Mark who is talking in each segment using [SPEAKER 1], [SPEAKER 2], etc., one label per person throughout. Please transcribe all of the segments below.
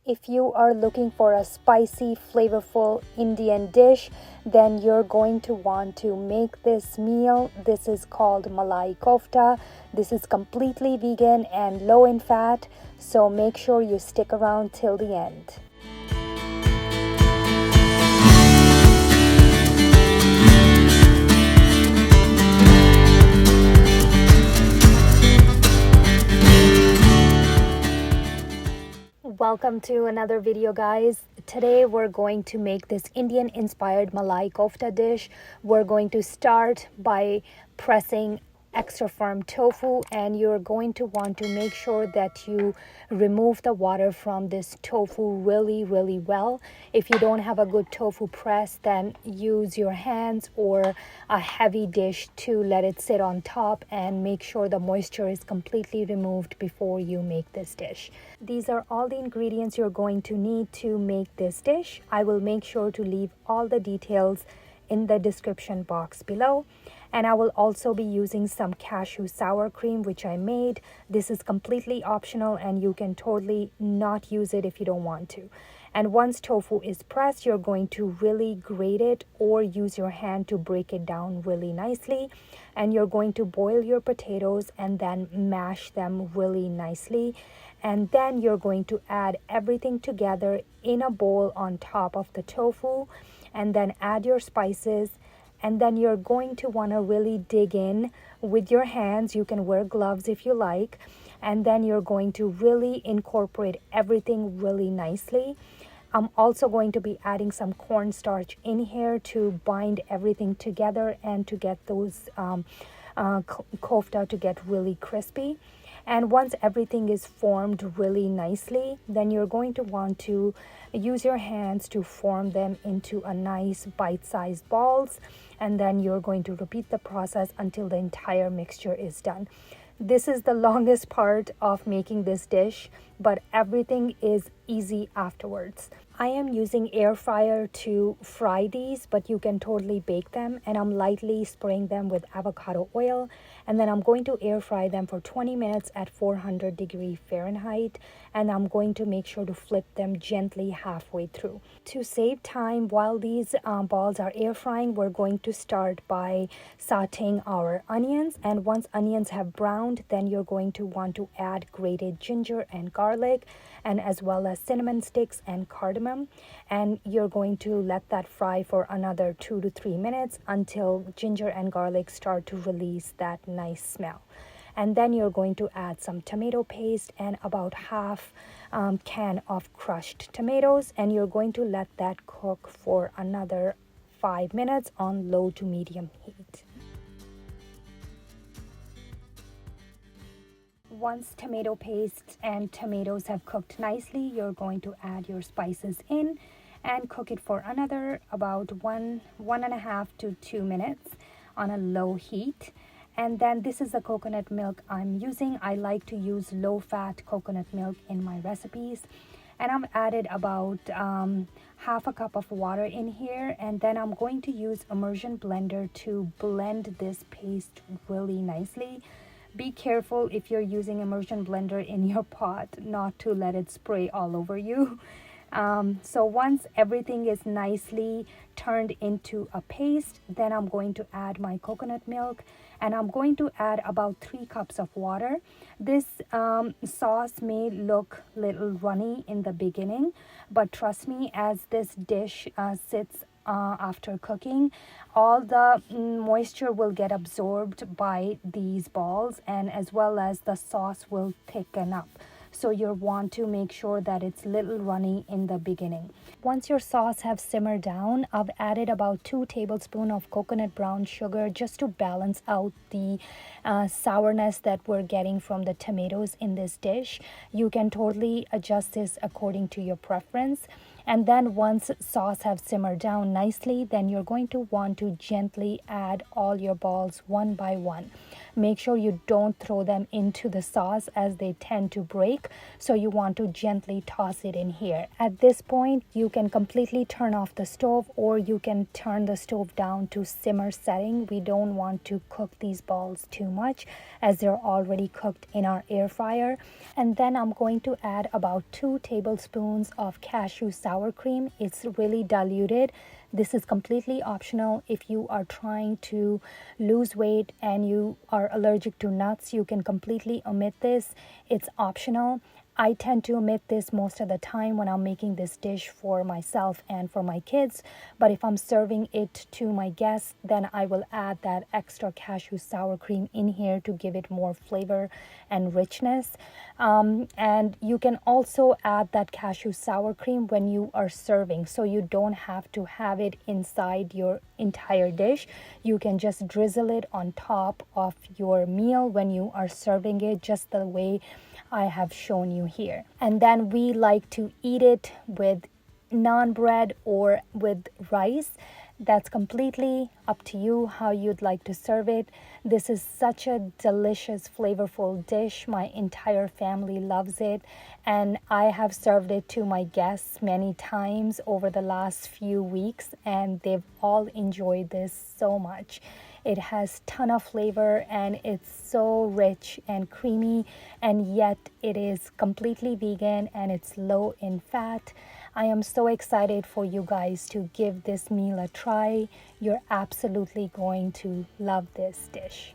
[SPEAKER 1] If you are looking for a spicy, flavorful Indian dish, then you're going to want to make this meal. This is called Malai Kofta. This is completely vegan and low in fat, so make sure you stick around till the end. Welcome to another video, guys. Today we're going to make this Indian inspired Malai Kofta dish. We're going to start by pressing extra firm tofu, and you're going to want to make sure that you remove the water from this tofu really well. If you don't have a good tofu press, then use your hands or a heavy dish to let it sit on top and make sure the moisture is completely removed before you make this dish. These are all the ingredients you're going to need to make this dish. I will make sure to leave all the details in the description box below. And I will also be using some cashew sour cream, which I made. This is completely optional and you can totally not use it if you don't want to. And once tofu is pressed, you're going to really grate it or use your hand to break it down really nicely. And you're going to boil your potatoes and then mash them really nicely. And then you're going to add everything together in a bowl on top of the tofu, and then add your spices. And then you're going to want to really dig in with your hands. You can wear gloves if you like. And then you're going to really incorporate everything really nicely. I'm also going to be adding some cornstarch in here to bind everything together and to get those kofta to get really crispy. And once everything is formed really nicely, then you're going to want to use your hands to form them into a nice bite-sized balls. And then you're going to repeat the process until the entire mixture is done. This is the longest part of making this dish, but everything is easy afterwards. I am using air fryer to fry these, but you can totally bake them, and I'm lightly spraying them with avocado oil, and then I'm going to air fry them for 20 minutes at 400 Fahrenheit, and I'm going to make sure to flip them gently halfway through. To save time while these balls are air frying, we're going to start by sauteing our onions, and once onions have browned, then you're going to want to add grated ginger and garlic, and as well as cinnamon sticks and cardamom, and you're going to let that fry for another 2 to 3 minutes until ginger and garlic start to release that nice smell. And then you're going to add some tomato paste and about half can of crushed tomatoes, and you're going to let that cook for another 5 minutes on low to medium heat. Once tomato paste and tomatoes have cooked nicely, you're going to add your spices in and cook it for another about 1.5 to 2 minutes on a low heat. And then this is the coconut milk I'm using. I like to use low-fat coconut milk in my recipes. And I've added about half a cup of water in here. And then I'm going to use immersion blender to blend this paste really nicely. Be careful if you're using immersion blender in your pot not to let it spray all over you. So once everything is nicely turned into a paste, then I'm going to add my coconut milk, and I'm going to add about 3 cups of water. This sauce may look a little runny in the beginning, but trust me, as this dish sits after cooking, all the moisture will get absorbed by these balls, and as well as the sauce will thicken up. So you want to make sure that it's little runny in the beginning. Once your sauce have simmered down, I've added about 2 tablespoons of coconut brown sugar just to balance out the sourness that we're getting from the tomatoes in this dish. You can totally adjust this according to your preference. And then once sauce have simmered down nicely, then you're going to want to gently add all your balls one by one. make sure you don't throw them into the sauce as they tend to break. So you want to gently toss it in here. At this point, you can completely turn off the stove, or you can turn the stove down to simmer setting. We don't want to cook these balls too much as they're already cooked in our air fryer. And then I'm going to add about 2 tablespoons of cashew sour cream. It's really diluted. This is completely optional. If you are trying to lose weight and you are allergic to nuts, you can completely omit this. It's optional. I tend to omit this most of the time when I'm making this dish for myself and for my kids. But if I'm serving it to my guests, then I will add that extra cashew sour cream in here to give it more flavor and richness. And you can also add that cashew sour cream when you are serving, so you don't have to have it inside your entire dish. You can just drizzle it on top of your meal when you are serving it, just the way I have shown you here. And then we like to eat it with naan bread or with rice. That's completely up to you how you'd like to serve it. This is such a delicious, flavorful dish. My entire family loves it, and I have served it to my guests many times over the last few weeks, and they've all enjoyed this so much. It has ton of flavor and it's so rich and creamy, and yet it is completely vegan and it's low in fat. I am so excited for you guys to give this meal a try. You're absolutely going to love this dish.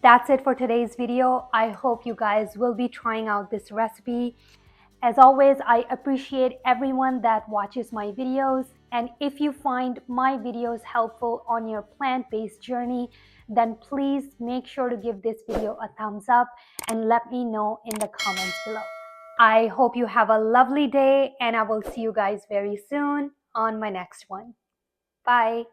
[SPEAKER 1] That's it for today's video. I hope you guys will be trying out this recipe. As always, I appreciate everyone that watches my videos. And if you find my videos helpful on your plant-based journey, then please make sure to give this video a thumbs up and let me know in the comments below. I hope you have a lovely day, and I will see you guys very soon on my next one. Bye.